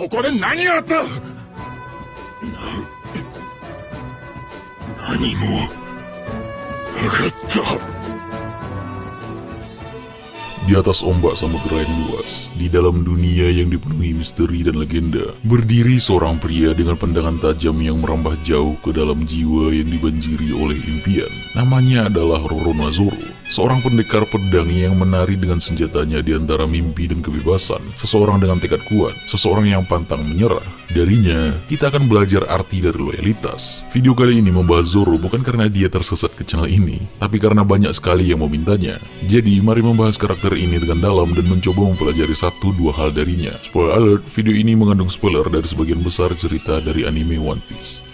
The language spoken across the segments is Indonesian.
ここで何があった。何もなかった。Di atas ombak samudera yang luas, di dalam dunia yang dipenuhi misteri dan legenda, berdiri seorang pria dengan pandangan tajam yang merambah jauh ke dalam jiwa yang dibanjiri oleh impian. Namanya adalah Roronoa Zoro, seorang pendekar pedang yang menari dengan senjatanya di antara mimpi dan kebebasan, seseorang dengan tekad kuat, seseorang yang pantang menyerah. Darinya, kita akan belajar arti dari loyalitas. Video kali ini membahas Zoro bukan karena dia tersesat ke channel ini, tapi karena banyak sekali yang memintanya. Jadi, mari membahas karakter ini dengan dalam dan mencoba mempelajari 1-2 hal darinya. Spoiler alert, video ini mengandung spoiler dari sebagian besar cerita dari anime One Piece.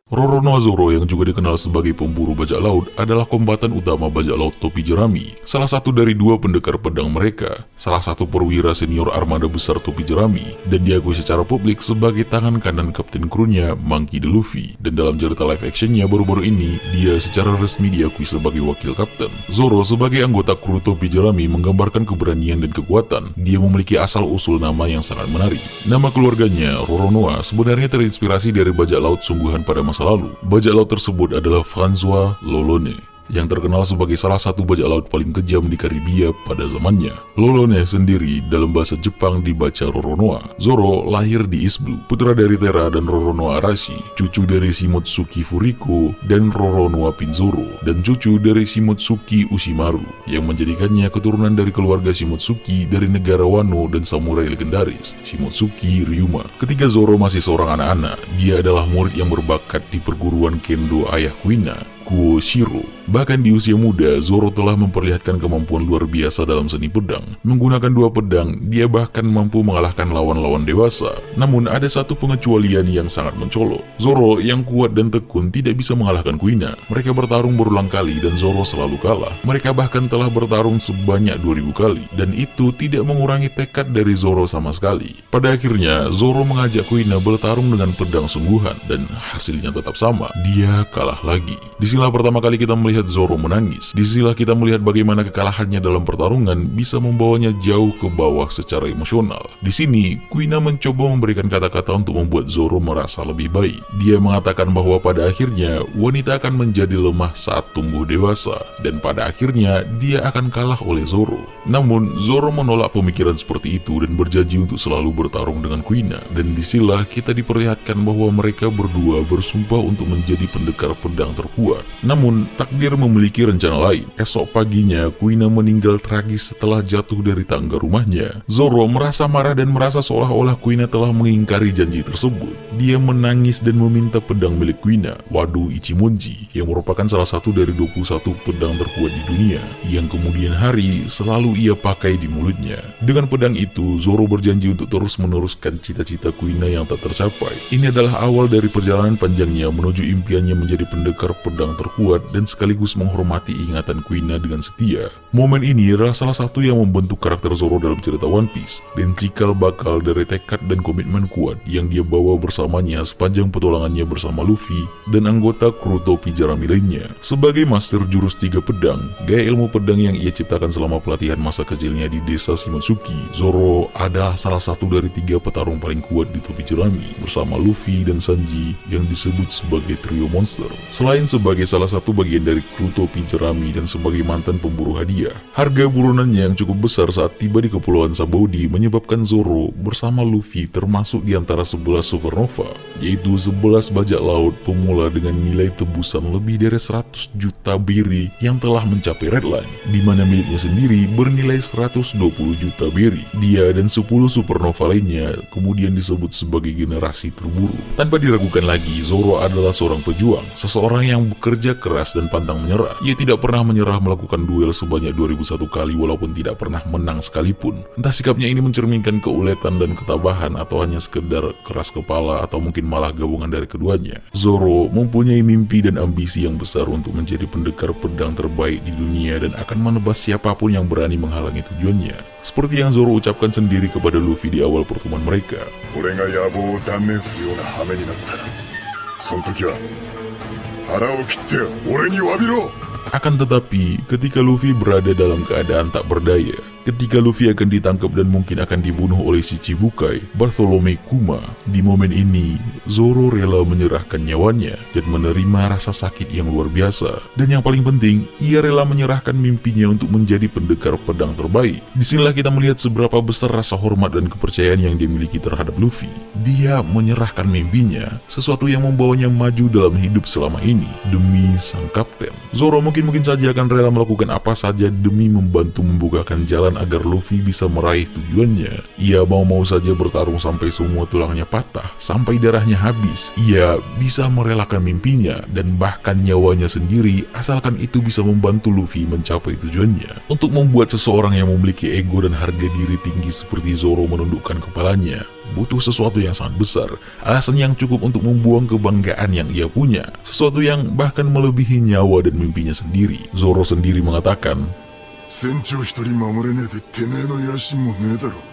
Roronoa Zoro yang juga dikenal sebagai pemburu bajak laut adalah kombatan utama bajak laut topi jerami, salah satu dari 2 pendekar pedang mereka, salah satu perwira senior armada besar topi jerami, dan diakui secara publik sebagai tangan kanan kapten krunya Monkey D. Luffy. Dan dalam cerita live actionnya baru-baru ini, dia secara resmi diakui sebagai wakil kapten. Zoro sebagai anggota kru topi jerami menggambarkan keberanian dan kekuatan. Dia memiliki asal-usul nama yang sangat menarik. Nama keluarganya, Roronoa, sebenarnya terinspirasi dari bajak laut sungguhan pada masa lalu. Bajak laut tersebut adalah François Lolone, yang terkenal sebagai salah satu bajak laut paling kejam di Karibia pada zamannya. Lolone sendiri dalam bahasa Jepang dibaca Roronoa. Zoro lahir di East Blue, putra dari Tera dan Roronoa Arashi, cucu dari Shimotsuki Furiko dan Roronoa Pinzoro, dan cucu dari Shimotsuki Ushimaru, yang menjadikannya keturunan dari keluarga Shimotsuki dari negara Wano dan samurai legendaris, Shimotsuki Ryuma. Ketika Zoro masih seorang anak-anak, dia adalah murid yang berbakat di perguruan kendo ayah Kuina, Kuoshiro. Bahkan di usia muda, Zoro telah memperlihatkan kemampuan luar biasa dalam seni pedang. Menggunakan 2 pedang, dia bahkan mampu mengalahkan lawan-lawan dewasa. Namun ada satu pengecualian yang sangat mencolok. Zoro yang kuat dan tekun tidak bisa mengalahkan Kuina. Mereka bertarung berulang kali dan Zoro selalu kalah. Mereka bahkan telah bertarung sebanyak 2000 kali, dan itu tidak mengurangi tekad dari Zoro sama sekali. Pada akhirnya, Zoro mengajak Kuina bertarung dengan pedang sungguhan, dan hasilnya tetap sama. Dia kalah lagi. Di sinilah pertama kali kita melihat Zoro menangis. Disinilah kita melihat bagaimana kekalahannya dalam pertarungan bisa membawanya jauh ke bawah secara emosional. Di sini, Kuina mencoba memberikan kata-kata untuk membuat Zoro merasa lebih baik. Dia mengatakan bahwa pada akhirnya wanita akan menjadi lemah saat tumbuh dewasa, dan pada akhirnya dia akan kalah oleh Zoro. Namun, Zoro menolak pemikiran seperti itu dan berjanji untuk selalu bertarung dengan Kuina. Dan disinilah kita diperlihatkan bahwa mereka berdua bersumpah untuk menjadi pendekar pedang terkuat. Namun, takdir memiliki rencana lain. Esok paginya, Kuina meninggal tragis setelah jatuh dari tangga rumahnya. Zoro merasa marah dan merasa seolah-olah Kuina telah mengingkari janji tersebut. Dia menangis dan meminta pedang milik Kuina, Wado Ichimonji, yang merupakan salah satu dari 21 pedang terkuat di dunia, yang kemudian hari selalu ia pakai di mulutnya. Dengan pedang itu, Zoro berjanji untuk terus meneruskan cita-cita Kuina yang tak tercapai. Ini adalah awal dari perjalanan panjangnya menuju impiannya menjadi pendekar pedang terkuat dan sekaligus menghormati ingatan Kuina dengan setia. Momen ini adalah salah satu yang membentuk karakter Zoro dalam cerita One Piece, dan cikal bakal dari tekad dan komitmen kuat yang dia bawa bersamanya sepanjang petualangannya bersama Luffy dan anggota kru topi jerami lainnya. Sebagai master jurus 3 pedang, gaya ilmu pedang yang ia ciptakan selama pelatihan masa kecilnya di desa Shimotsuki, Zoro adalah salah satu dari 3 petarung paling kuat di topi jerami bersama Luffy dan Sanji yang disebut sebagai trio monster. Selain sebagai salah satu bagian dari kru topi jerami dan sebagai mantan pemburu hadiah, harga buronannya yang cukup besar saat tiba di Kepulauan Sabaudi menyebabkan Zoro bersama Luffy termasuk di antara 11 supernova, yaitu 11 bajak laut pemula dengan nilai tebusan lebih dari 100 juta beri yang telah mencapai redline, di mana miliknya sendiri bernilai 120 juta beri. Dia dan 10 supernova lainnya kemudian disebut sebagai generasi terburu. Tanpa diragukan lagi, Zoro adalah seorang pejuang, seseorang yang bekerja keras dan pantang menyerah. Ia tidak pernah menyerah melakukan duel sebanyak 2001 kali walaupun tidak pernah menang sekalipun. Entah sikapnya ini mencerminkan keuletan dan ketabahan atau hanya sekedar keras kepala atau mungkin malah gabungan dari keduanya. Zoro mempunyai mimpi dan ambisi yang besar untuk menjadi pendekar pedang terbaik di dunia dan akan menebas siapapun yang berani menghalangi tujuannya. Seperti yang Zoro ucapkan sendiri kepada Luffy di awal pertemuan mereka. 俺が野望を断念するような羽目になったら、その時は腹を切って俺に詫びろ。Akan tetapi, ketika Luffy berada dalam keadaan tak berdaya, ketika Luffy akan ditangkap dan mungkin akan dibunuh oleh si Chibukai, Bartholomew Kuma, di momen ini, Zoro rela menyerahkan nyawanya dan menerima rasa sakit yang luar biasa. Dan yang paling penting, ia rela menyerahkan mimpinya untuk menjadi pendekar pedang terbaik. Disinilah kita melihat seberapa besar rasa hormat dan kepercayaan yang dimiliki terhadap Luffy. Dia menyerahkan mimpinya, sesuatu yang membawanya maju dalam hidup selama ini, demi sang kapten. Zoro mungkin saja akan rela melakukan apa saja demi membantu membukakan jalan agar Luffy bisa meraih tujuannya. Ia mau saja bertarung sampai semua tulangnya patah, sampai darahnya habis. Ia bisa merelakan mimpinya dan bahkan nyawanya sendiri asalkan itu bisa membantu Luffy mencapai tujuannya. Untuk membuat seseorang yang memiliki ego dan harga diri tinggi seperti Zoro menundukkan kepalanya, butuh sesuatu yang sangat besar, alasan yang cukup untuk membuang kebanggaan yang ia punya, sesuatu yang bahkan melebihi nyawa dan mimpinya sendiri. Zoro sendiri mengatakan,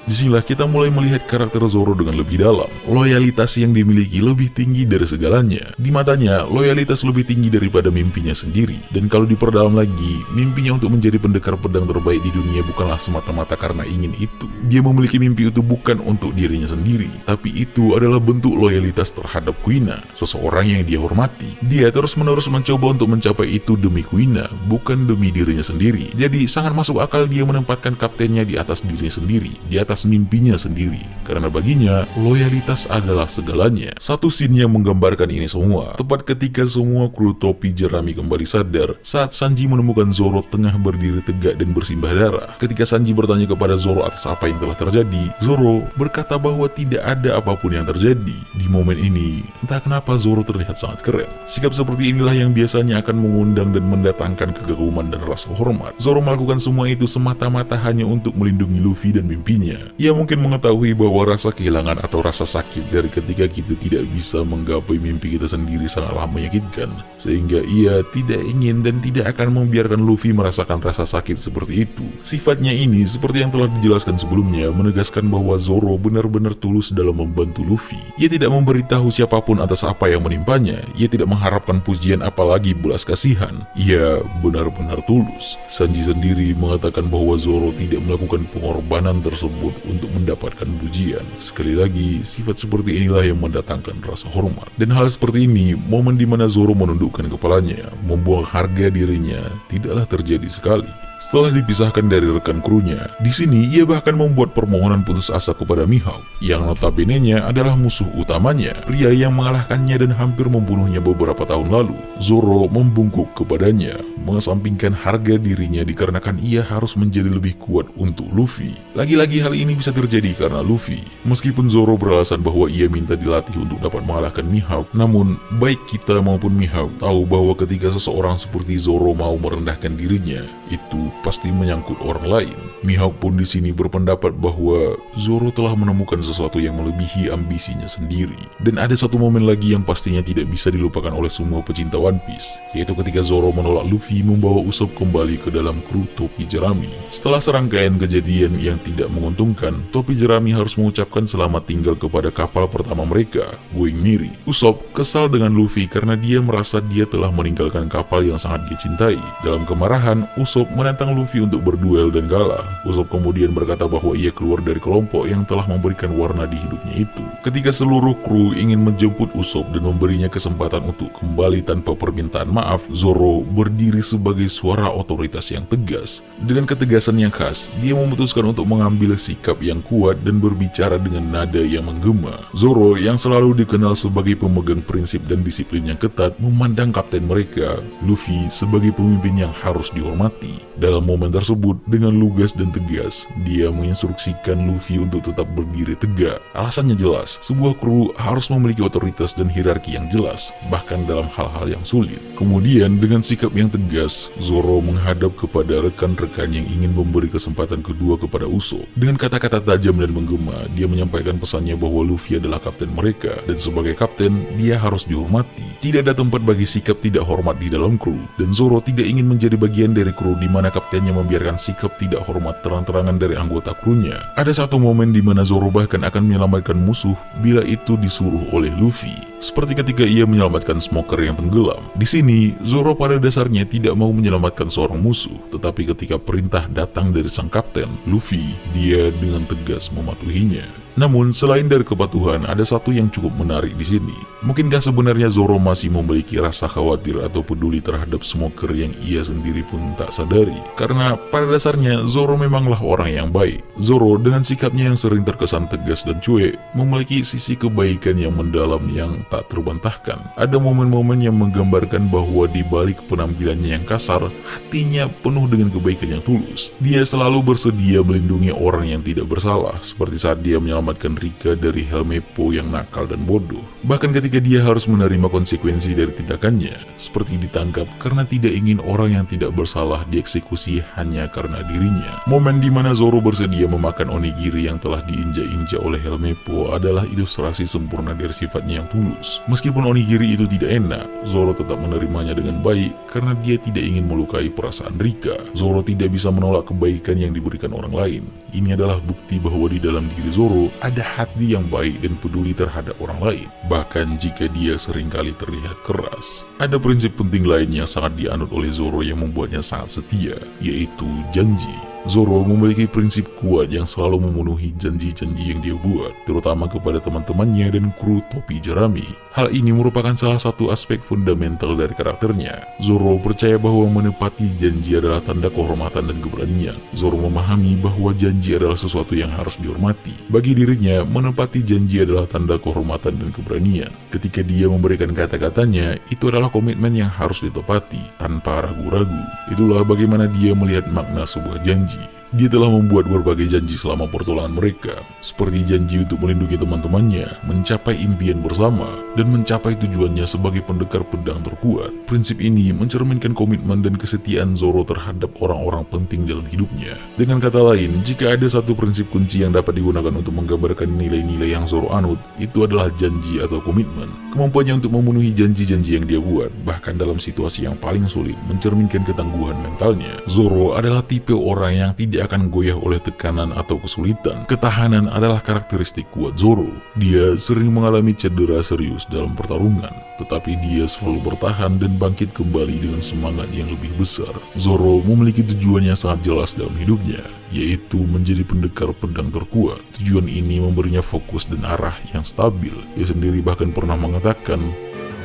disinilah kita mulai melihat karakter Zoro dengan lebih dalam. Loyalitas yang dimiliki lebih tinggi dari segalanya. Di matanya, loyalitas lebih tinggi daripada mimpinya sendiri. Dan kalau diperdalam lagi, mimpinya untuk menjadi pendekar pedang terbaik di dunia bukanlah semata-mata karena ingin itu. Dia memiliki mimpi itu bukan untuk dirinya sendiri, tapi itu adalah bentuk loyalitas terhadap Kuina, seseorang yang dia hormati. Dia terus-menerus mencoba untuk mencapai itu demi Kuina, bukan demi dirinya sendiri. Jadi sangat masuk akal dia menempatkan kaptennya di atas dirinya sendiri, di atas mimpinya sendiri, karena baginya loyalitas adalah segalanya. Satu scene yang menggambarkan ini semua tepat ketika semua kru topi jerami kembali sadar saat Sanji menemukan Zoro tengah berdiri tegak dan bersimbah darah. Ketika Sanji bertanya kepada Zoro atas apa yang telah terjadi, Zoro berkata bahwa tidak ada apapun yang terjadi. Di momen ini, entah kenapa Zoro terlihat sangat keren. Sikap seperti inilah yang biasanya akan mengundang dan mendatangkan kekaguman dan rasa hormat. Zoro melakukan semua itu semata-mata hanya untuk melindungi Luffy dan mimpinya. Ia mungkin mengetahui bahwa rasa kehilangan atau rasa sakit dari ketika kita tidak bisa menggapai mimpi kita sendiri sangatlah menyakitkan, sehingga ia tidak ingin dan tidak akan membiarkan Luffy merasakan rasa sakit seperti itu. Sifatnya ini, seperti yang telah dijelaskan sebelumnya, menegaskan bahwa Zoro benar-benar tulus dalam membantu Luffy. Ia tidak memberitahu siapapun atas apa yang menimpanya. Ia tidak mengharapkan pujian apalagi belas kasihan. Ia benar-benar tulus. Sanji sendiri mengatakan bahwa Zoro tidak melakukan pengorbanan tersebut untuk mendapatkan pujian. Sekali lagi, sifat seperti inilah yang mendatangkan rasa hormat. Dan hal seperti ini, momen di mana Zoro menundukkan kepalanya, membuang harga dirinya, tidaklah terjadi sekali. Setelah dipisahkan dari rekan krunya, di sini ia bahkan membuat permohonan putus asa kepada Mihawk, yang notabene-nya adalah musuh utamanya, pria yang mengalahkannya dan hampir membunuhnya beberapa tahun lalu. Zoro membungkuk kepadanya, mengesampingkan harga dirinya dikarenakan ia harus menjadi lebih kuat untuk Luffy. Lagi-lagi hal ini bisa terjadi karena Luffy. Meskipun Zoro beralasan bahwa ia minta dilatih untuk dapat mengalahkan Mihawk, namun baik kita maupun Mihawk tahu bahwa ketika seseorang seperti Zoro mau merendahkan dirinya, itu pasti menyangkut orang lain. Mihawk pun di sini berpendapat bahwa Zoro telah menemukan sesuatu yang melebihi ambisinya sendiri. Dan ada satu momen lagi yang pastinya tidak bisa dilupakan oleh semua pecinta One Piece, yaitu ketika Zoro menolak Luffy membawa Usopp kembali ke dalam kru topi jerami. Setelah serangkaian kejadian yang tidak menguntungkan, topi jerami harus mengucapkan selamat tinggal kepada kapal pertama mereka, Going Merry. Usopp kesal dengan Luffy karena dia merasa dia telah meninggalkan kapal yang sangat dia cintai. Dalam kemarahan, Usopp menantang Luffy untuk berduel dan kalah. Usopp kemudian berkata bahwa ia keluar dari kelompok yang telah memberikan warna di hidupnya itu. Ketika seluruh kru ingin menjemput Usopp dan memberinya kesempatan untuk kembali tanpa permintaan maaf, Zoro berdiri sebagai suara otoritas yang tegas. Dengan ketegasan yang khas, dia memutuskan untuk mengambil sikap yang kuat dan berbicara dengan nada yang menggema. Zoro yang selalu dikenal sebagai pemegang prinsip dan disiplin yang ketat, memandang kapten mereka, Luffy, sebagai pemimpin yang harus dihormati. Dalam momen tersebut, dengan lugas dan tegas, dia menginstruksikan Luffy untuk tetap berdiri tegak. Alasannya jelas, sebuah kru harus memiliki otoritas dan hierarki yang jelas, bahkan dalam hal-hal yang sulit. Kemudian, dengan sikap yang tegas, Zoro menghadap kepada rekan-rekan yang ingin memberi kesempatan kedua kepada Usopp. Dengan kata-kata tajam dan menggema, dia menyampaikan pesannya bahwa Luffy adalah kapten mereka, dan sebagai kapten, dia harus dihormati. Tidak ada tempat bagi sikap tidak hormat di dalam kru, dan Zoro tidak ingin menjadi bagian dari kru di mana kaptennya membiarkan sikap tidak hormat terang-terangan dari anggota krunya. Ada satu momen di mana Zoro bahkan akan menyelamatkan musuh bila itu disuruh oleh Luffy. seperti ketika ia menyelamatkan Smoker yang tenggelam. Di sini, Zoro pada dasarnya tidak mau menyelamatkan seorang musuh, tetapi ketika perintah datang dari sang kapten, Luffy, dia dengan tegas mematuhinya. Namun, selain dari kepatuhan, ada satu yang cukup menarik di sini. Mungkinkah sebenarnya Zoro masih memiliki rasa khawatir atau peduli terhadap Smoker yang ia sendiri pun tak sadari? Karena pada dasarnya, Zoro memanglah orang yang baik. Zoro dengan sikapnya yang sering terkesan tegas dan cuek, memiliki sisi kebaikan yang mendalam yang tak terbantahkan. Ada momen-momen yang menggambarkan bahwa di balik penampilannya yang kasar, hatinya penuh dengan kebaikan yang tulus. Dia selalu bersedia melindungi orang yang tidak bersalah, seperti saat dia menyelamatkan Rika dari Helmeppo yang nakal dan bodoh. Bahkan ketika dia harus menerima konsekuensi dari tindakannya, seperti ditangkap karena tidak ingin orang yang tidak bersalah dieksekusi hanya karena dirinya. Momen di mana Zoro bersedia memakan onigiri yang telah diinjak-injak oleh Helmeppo adalah ilustrasi sempurna dari sifatnya yang tulus. Meskipun onigiri itu tidak enak, Zoro tetap menerimanya dengan baik karena dia tidak ingin melukai perasaan Rika. Zoro tidak bisa menolak kebaikan yang diberikan orang lain. Ini adalah bukti bahwa di dalam diri Zoro ada hati yang baik dan peduli terhadap orang lain, bahkan jika dia seringkali terlihat keras. Ada prinsip penting lain yang sangat dianut oleh Zoro yang membuatnya sangat setia, yaitu janji. Zoro memiliki prinsip kuat yang selalu memenuhi janji-janji yang dia buat, terutama kepada teman-temannya dan kru topi jerami. Hal ini merupakan salah satu aspek fundamental dari karakternya. Zoro percaya bahwa menepati janji adalah tanda kehormatan dan keberanian. Zoro memahami bahwa janji adalah sesuatu yang harus dihormati. Bagi dirinya, menepati janji adalah tanda kehormatan dan keberanian. Ketika dia memberikan kata-katanya, itu adalah komitmen yang harus ditepati, tanpa ragu-ragu. Itulah bagaimana dia melihat makna sebuah janji. Dia telah membuat berbagai janji selama pertolongan mereka, seperti janji untuk melindungi teman-temannya, mencapai impian bersama, dan mencapai tujuannya sebagai pendekar pedang terkuat. Prinsip ini mencerminkan komitmen dan kesetiaan Zoro terhadap orang-orang penting dalam hidupnya. Dengan kata lain, jika ada satu prinsip kunci yang dapat digunakan untuk menggambarkan nilai-nilai yang Zoro anut, itu adalah janji atau komitmen. Kemampuannya untuk memenuhi janji-janji yang dia buat, bahkan dalam situasi yang paling sulit, mencerminkan ketangguhan mentalnya. Zoro adalah tipe orang yang tidak akan goyah oleh tekanan atau kesulitan. Ketahanan adalah karakteristik kuat Zoro. Dia sering mengalami cedera serius dalam pertarungan, tetapi dia selalu bertahan dan bangkit kembali dengan semangat yang lebih besar. Zoro memiliki tujuan yang sangat jelas dalam hidupnya, yaitu menjadi pendekar pedang terkuat. Tujuan ini memberinya fokus dan arah yang stabil. Dia sendiri bahkan pernah mengatakan,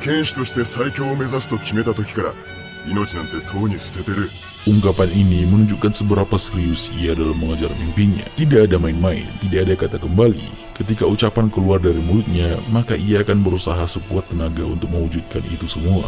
剣士として最強を目指すと決めた時から命なんてとうに捨ててる。 ungkapan ini menunjukkan seberapa serius ia dalam mengejar mimpinya. Tidak ada main-main, tidak ada kata kembali. Ketika ucapan keluar dari mulutnya, maka ia akan berusaha sekuat tenaga untuk mewujudkan itu semua.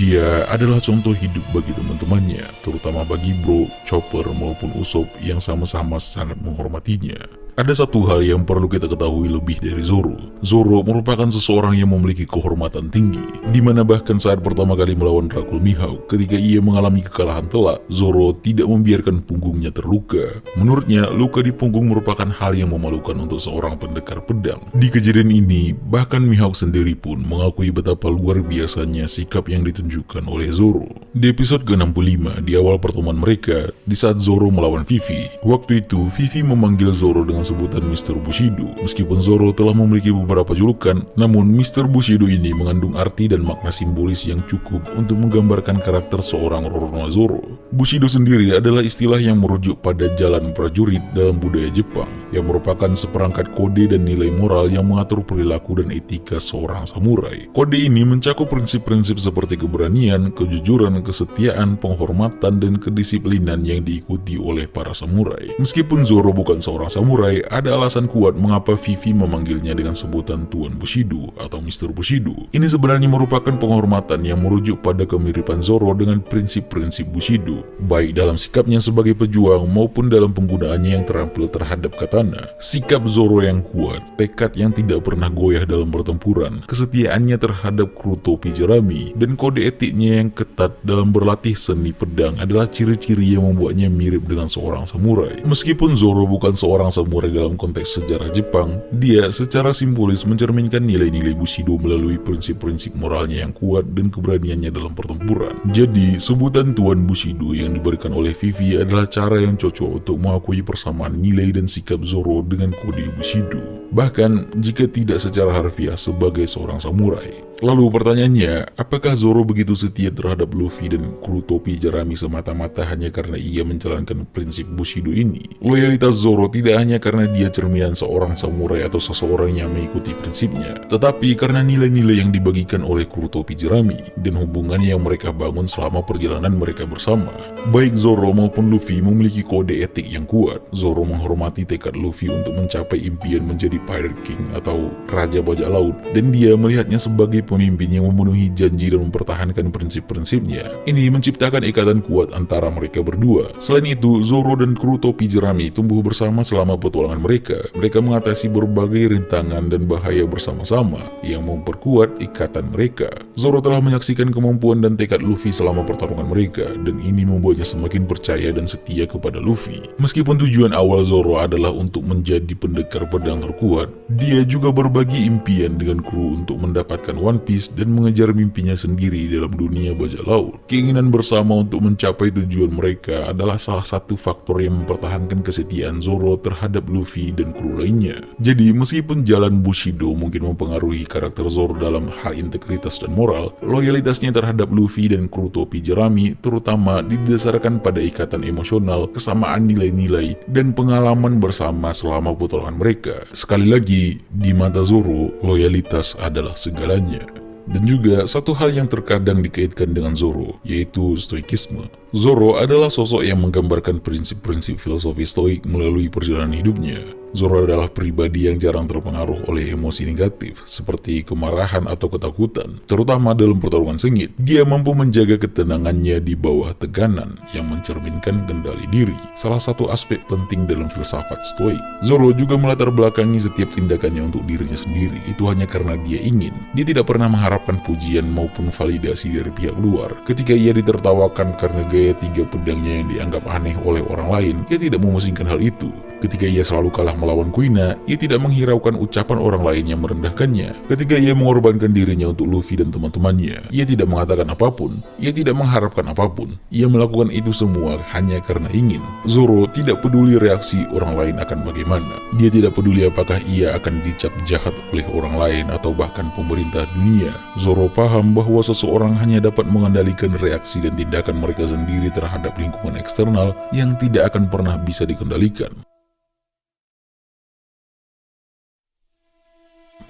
Dia adalah contoh hidup bagi teman-temannya, terutama bagi Bro, Chopper maupun Usopp yang sama-sama sangat menghormatinya. Ada satu hal yang perlu kita ketahui lebih dari Zoro. Zoro merupakan seseorang yang memiliki kehormatan tinggi, di mana bahkan saat pertama kali melawan Dracul Mihawk, ketika ia mengalami kekalahan telak, Zoro tidak membiarkan punggungnya terluka. Menurutnya, luka di punggung merupakan hal yang memalukan untuk seorang pendekar pedang. Di kejadian ini, bahkan Mihawk sendiri pun mengakui betapa luar biasanya sikap yang ditunjukkan oleh Zoro. Di episode ke-65, di awal pertemuan mereka, di saat Zoro melawan Vivi, waktu itu Vivi memanggil Zoro dengan sebutan Mr. Bushido. Meskipun Zoro telah memiliki beberapa julukan, namun Mr. Bushido ini mengandung arti dan makna simbolis yang cukup untuk menggambarkan karakter seorang Roronoa Zoro. Bushido sendiri adalah istilah yang merujuk pada jalan prajurit dalam budaya Jepang, yang merupakan seperangkat kode dan nilai moral yang mengatur perilaku dan etika seorang samurai. Kode ini mencakup prinsip-prinsip seperti keberanian, kejujuran, kesetiaan, penghormatan, dan kedisiplinan yang diikuti oleh para samurai. Meskipun Zoro bukan seorang samurai, ada alasan kuat mengapa Vivi memanggilnya dengan sebutan Tuan Bushido atau Mr. Bushido. Ini sebenarnya merupakan penghormatan yang merujuk pada kemiripan Zoro dengan prinsip-prinsip Bushido, baik dalam sikapnya sebagai pejuang maupun dalam penggunaannya yang terampil terhadap katana. Sikap Zoro yang kuat, tekad yang tidak pernah goyah dalam pertempuran, kesetiaannya terhadap kru topi jerami, dan kode etiknya yang ketat dalam berlatih seni pedang adalah ciri-ciri yang membuatnya mirip dengan seorang samurai. Meskipun Zoro bukan seorang samurai dalam konteks sejarah Jepang, dia secara simbolis mencerminkan nilai-nilai Bushido melalui prinsip-prinsip moralnya yang kuat dan keberaniannya dalam pertempuran. Jadi, sebutan Tuan Bushido yang diberikan oleh Vivi adalah cara yang cocok untuk mengakui persamaan nilai dan sikap Zoro dengan kode Bushido. Bahkan, jika tidak secara harfiah sebagai seorang samurai. Lalu pertanyaannya, apakah Zoro begitu setia terhadap Luffy dan kru topi jerami semata-mata hanya karena ia menjalankan prinsip Bushido ini? Loyalitas Zoro tidak hanya karena dia cerminan seorang samurai atau seseorang yang mengikuti prinsipnya, tetapi karena nilai-nilai yang dibagikan oleh kru topi jerami dan hubungan yang mereka bangun selama perjalanan mereka bersama. Baik Zoro maupun Luffy memiliki kode etik yang kuat. Zoro menghormati tekad Luffy untuk mencapai impian menjadi Pirate King atau Raja Bajak Laut, dan dia melihatnya sebagai pemimpin yang memenuhi janji dan mempertahankan prinsip-prinsipnya. Ini menciptakan ikatan kuat antara mereka berdua. Selain itu, Zoro dan kru topi jerami tumbuh bersama selama petualangan mereka. Mereka mengatasi berbagai rintangan dan bahaya bersama-sama yang memperkuat ikatan mereka. Zoro telah menyaksikan kemampuan dan tekad Luffy selama pertarungan mereka, dan ini membuatnya semakin percaya dan setia kepada Luffy. Meskipun tujuan awal Zoro adalah untuk menjadi pendekar pedang terkuat, dia juga berbagi impian dengan kru untuk mendapatkan One Piece dan mengejar mimpinya sendiri dalam dunia bajak laut. Keinginan bersama untuk mencapai tujuan mereka adalah salah satu faktor yang mempertahankan kesetiaan Zoro terhadap Luffy dan kru lainnya. Jadi meskipun jalan Bushido mungkin mempengaruhi karakter Zoro dalam hal integritas dan moral, loyalitasnya terhadap Luffy dan kru topi jerami terutama didasarkan pada ikatan emosional, kesamaan nilai-nilai, dan pengalaman bersama selama petualangan mereka. Sekali lagi, di mata Zoro, loyalitas adalah segalanya. Dan juga satu hal yang terkadang dikaitkan dengan Zoro, yaitu stoikisme. Zoro adalah sosok yang menggambarkan prinsip-prinsip filosofi stoik melalui perjalanan hidupnya. Zoro adalah pribadi yang jarang terpengaruh oleh emosi negatif, seperti kemarahan atau ketakutan, terutama dalam pertarungan sengit. Dia mampu menjaga ketenangannya di bawah tekanan yang mencerminkan kendali diri, salah satu aspek penting dalam filsafat stoik. Zoro juga melatar belakangi setiap tindakannya untuk dirinya sendiri, itu hanya karena dia ingin. Dia tidak pernah mengharapkan pujian maupun validasi dari pihak luar. Ketika ia ditertawakan karena gaya tiga pedangnya yang dianggap aneh oleh orang lain, ia tidak memusingkan hal itu. Ketika ia selalu kalah melawan Kuina, ia tidak menghiraukan ucapan orang lain yang merendahkannya. Ketika ia mengorbankan dirinya untuk Luffy dan teman-temannya, ia tidak mengatakan apapun, ia tidak mengharapkan apapun. Ia melakukan itu semua hanya karena ingin. Zoro tidak peduli reaksi orang lain akan bagaimana. Dia tidak peduli apakah ia akan dicap jahat oleh orang lain atau bahkan pemerintah dunia. Zoro paham bahwa seseorang hanya dapat mengendalikan reaksi dan tindakan mereka sendiri terhadap lingkungan eksternal yang tidak akan pernah bisa dikendalikan.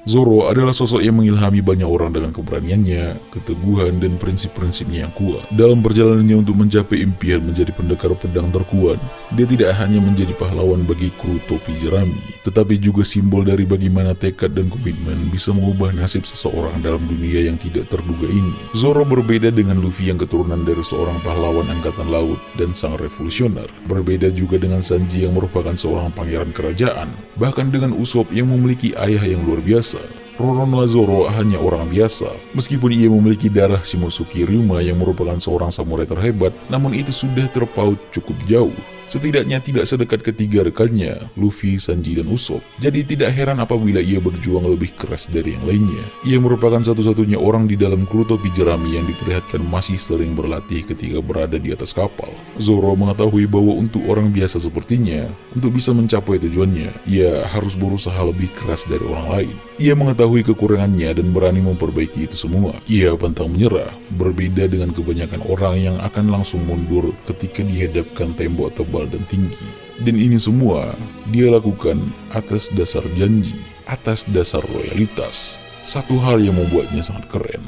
Zoro adalah sosok yang mengilhami banyak orang dengan keberaniannya, keteguhan, dan prinsip-prinsipnya yang kuat. Dalam perjalanannya untuk mencapai impian menjadi pendekar pedang terkuat, dia tidak hanya menjadi pahlawan bagi kru topi jerami, tetapi juga simbol dari bagaimana tekad dan komitmen bisa mengubah nasib seseorang dalam dunia yang tidak terduga ini. Zoro berbeda dengan Luffy yang keturunan dari seorang pahlawan angkatan laut dan sang revolusioner. Berbeda juga dengan Sanji yang merupakan seorang pangeran kerajaan, bahkan dengan Usopp yang memiliki ayah yang luar biasa. Roronoa Zoro hanya orang biasa. Meskipun ia memiliki darah Shimotsuki Ryuma yang merupakan seorang samurai terhebat, namun itu sudah terpaut cukup jauh. Setidaknya tidak sedekat ketiga rekannya, Luffy, Sanji, dan Usopp. Jadi tidak heran apabila ia berjuang lebih keras dari yang lainnya. Ia merupakan satu-satunya orang di dalam kru topi jerami yang diperlihatkan masih sering berlatih ketika berada di atas kapal. Zoro mengetahui bahwa untuk orang biasa sepertinya, untuk bisa mencapai tujuannya, ia harus berusaha lebih keras dari orang lain. Ia mengetahui kekurangannya dan berani memperbaiki itu semua. Ia pantang menyerah, berbeda dengan kebanyakan orang yang akan langsung mundur ketika dihadapkan tembok tebal dan tinggi. Dan ini semua dia lakukan atas dasar janji, atas dasar loyalitas. Satu hal yang membuatnya sangat keren.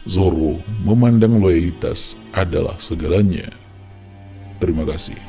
Zoro memandang loyalitas adalah segalanya. Terima kasih.